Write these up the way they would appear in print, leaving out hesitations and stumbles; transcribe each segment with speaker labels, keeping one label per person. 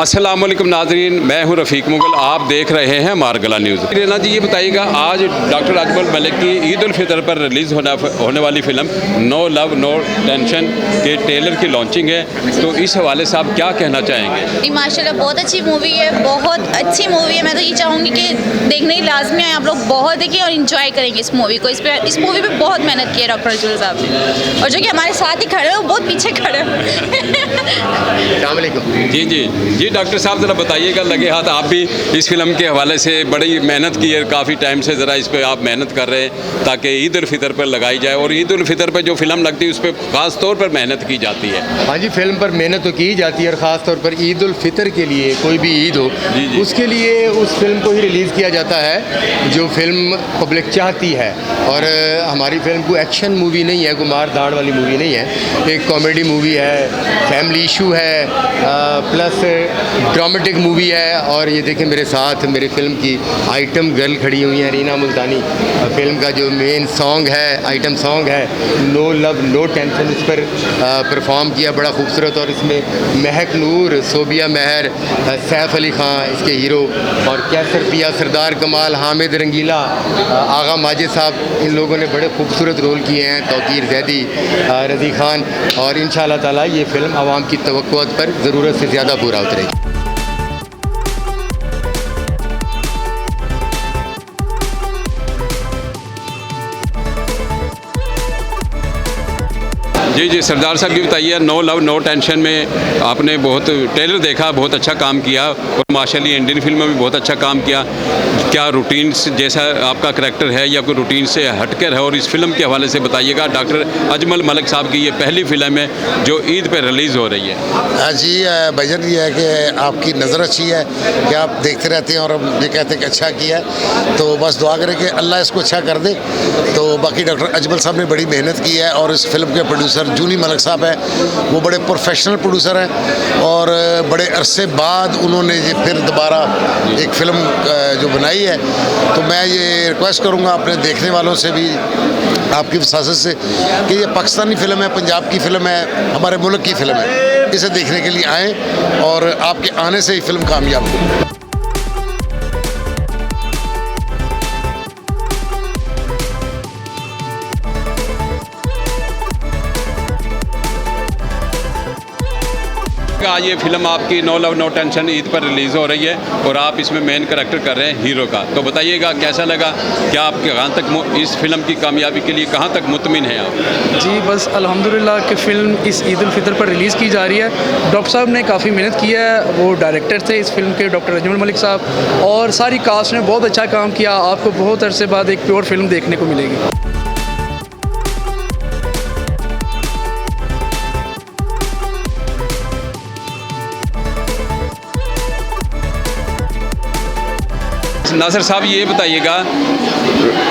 Speaker 1: अस्सलाम वालेकुम नाज़रीन, मैं हूं रफ़ीक मुगल। आप देख रहे हैं मारगला न्यूज़। रेना जी, ये बताइएगा, आज डॉक्टर अजमल मलिक की ईद उल फितर पर रिलीज़ होने वाली film no love no tension के ट्रेलर की लॉन्चिंग है, तो इस हवाले से आप क्या कहना चाहेंगे?
Speaker 2: माशाल्लाह बहुत अच्छी मूवी है, बहुत अच्छी मूवी है। मैं तो ये चाहूँगी कि देखने की लाजमी है, आप लोग बहुत देखिए और इन्जॉय करेंगे इस मूवी को। इस मूवी पे बहुत मेहनत की है डॉक्टर अजमल साहब ने, और जो कि हमारे साथ ही खड़े हैं वो बहुत पीछे खड़े हैं।
Speaker 1: जी डॉक्टर साहब, ज़रा बताइएगा, लगे हाथ आप भी इस फिल्म के हवाले से बड़ी मेहनत की है, काफ़ी टाइम से ज़रा इस पर आप मेहनत कर रहे हैं ताकि ईद उल फितर पर लगाई जाए, और ईद उल फितर पर जो फिल्म लगती है उस पर ख़ास तौर पर मेहनत की जाती है।
Speaker 3: हाँ जी, फिल्म पर मेहनत तो की जाती है, और ख़ास तौर पर ईद उल फितर के लिए, कोई भी ईद हो उसके लिए उस फिल्म को ही रिलीज़ किया जाता है जो फिल्म पब्लिक चाहती है। और हमारी फिल्म कोई एक्शन मूवी नहीं है, कोई मार धाड़ वाली मूवी नहीं है, एक कॉमेडी मूवी है, फैमिली इशू है, प्लस ड्रामेटिक मूवी है। और ये देखें मेरे साथ मेरी फिल्म की आइटम गर्ल खड़ी हुई हैं, रीना मुल्तानी। फिल्म का जो मेन सॉन्ग है, आइटम सॉन्ग है नो लव नो टेंशन, इस पर परफॉर्म किया बड़ा खूबसूरत। और इसमें महक नूर, सोबिया महर, सैफ अली ख़ान इसके हीरो, और कैसर पिया, सरदार कमाल, हामिद रंगीला, आगा माजिद साहब, इन लोगों ने बड़े खूबसूरत रोल किए हैं, तौकीर जैदी, रज़ी ख़ान। और इंशाअल्लाह ताला ये फ़िल्म आवाम की तवक्कुआत पर ज़रूरत से ज़्यादा पूरा उतरेगी।
Speaker 1: जी सरदार साहब, ये बताइए, नो लव नो टेंशन में आपने बहुत ट्रेलर देखा, बहुत अच्छा काम किया, और माशाल्लाह इंडियन फिल्म में भी बहुत अच्छा काम किया। क्या रूटीन जैसा आपका करैक्टर है या कोई रूटीन से हटकर है? और इस फिल्म के हवाले से बताइएगा। डॉक्टर अजमल मलिक साहब की ये पहली फिल्म है जो ईद पर रिलीज़ हो रही है।
Speaker 4: जी भाईजान, ये है कि आपकी नज़र अच्छी है कि आप देखते रहते हैं और हम ये कहते हैं कि अच्छा किया है, तो बस दुआ करें कि अल्लाह इसको अच्छा कर दे। तो बाकी डॉक्टर अजमल साहब ने बड़ी मेहनत की है, और इस फिल्म के प्रोड्यूसर जूनी मलिक साहब है, वो बड़े प्रोफेशनल प्रोड्यूसर हैं, और बड़े अरसे बाद उन्होंने ये फिर दोबारा एक फ़िल्म जो बनाई है। तो मैं ये रिक्वेस्ट करूँगा अपने देखने वालों से भी, आपकी वसासत से, कि ये पाकिस्तानी फ़िल्म है, पंजाब की फ़िल्म है, हमारे मुल्क की फ़िल्म है, इसे देखने के लिए आएँ, और आपके आने से ही फ़िल्म कामयाब हो।
Speaker 1: आज ये फिल्म आपकी no love no tension Eid पर रिलीज़ हो रही है, और आप इसमें मेन करैक्टर कर रहे हैं हीरो का, तो बताइएगा कैसा लगा? क्या आपके कहाँ तक इस फिल्म की कामयाबी के लिए कहाँ तक मुतमिन है आप?
Speaker 5: जी बस अल्हम्दुलिल्लाह कि फ़िल्म इस ईद उल फितर पर रिलीज़ की जा रही है। डॉक्टर साहब ने काफ़ी मेहनत की है, वो डायरेक्टर थे इस फिल्म के, डॉक्टर अजमल मलिक साहब, और सारी कास्ट ने बहुत अच्छा काम किया। आपको बहुत अरसे बाद एक प्योर फिल्म देखने को मिलेगी।
Speaker 1: नासिर साहब, ये बताइएगा,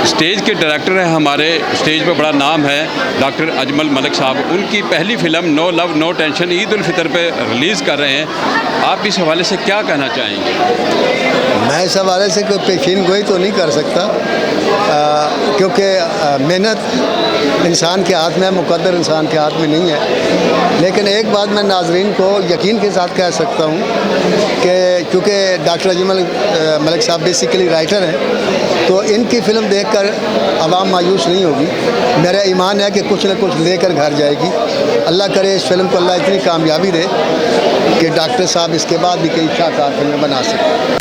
Speaker 1: स्टेज के डायरेक्टर हैं, हमारे स्टेज पे बड़ा नाम है डॉक्टर अजमल मलिक साहब, उनकी पहली film no love no tension Eid ul Fitr पे रिलीज़ कर रहे हैं, आप इस हवाले से क्या कहना चाहेंगे?
Speaker 6: मैं इस हवाले से कोई पेशीन गोई तो नहीं कर सकता, क्योंकि मेहनत इंसान के हाथ में है, मुकद्दर इंसान के हाथ में नहीं है। लेकिन एक बात मैं नाजरीन को यकीन के साथ कह सकता हूँ कि क्योंकि डॉक्टर अजमल मलिक साहब बेसिकली राइटर हैं, तो इनकी फ़िल्म देखकर आवाम मायूस नहीं होगी। मेरा ईमान है कि कुछ न कुछ लेकर घर जाएगी। अल्लाह करे इस फिल्म को अल्लाह इतनी कामयाबी दे कि डॉक्टर साहब इसके बाद भी कई शानदार फिल्में बना सकें।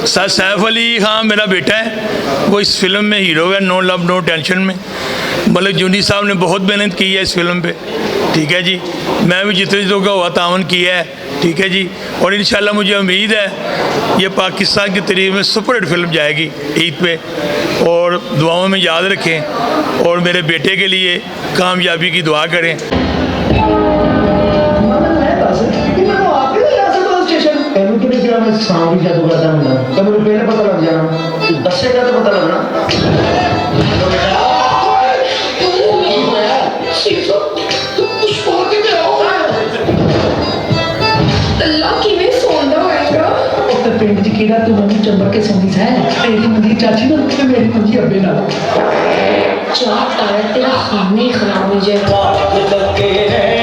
Speaker 7: सैफ अली खान मेरा बेटा है, वो इस फिल्म में हीरो है, नो लव नो टेंशन में। मलिक जूनी साहब ने बहुत मेहनत की है इस फिल्म पे, ठीक है जी। मैं भी जितने लोगों का हुआ तावन किया है, ठीक है जी। और इंशाल्लाह मुझे उम्मीद है ये पाकिस्तान की तारीख में सुपरहिट फिल्म जाएगी ईद पे, और दुआओं में याद रखें और मेरे बेटे के लिए कामयाबी की दुआ करें।
Speaker 8: मैं सांप भी जादू करता हूँ तो मुझे पहले पता लग जाना, 10 सेकंड तो पता लगना। पिंड च कीड़ा तू मंजी चंबा के सोनी है, तेरी मंजी चाची ना ते मेरी मंजी अब्बे ना। चार तारा तेरा खाने खराब हो जाएगा।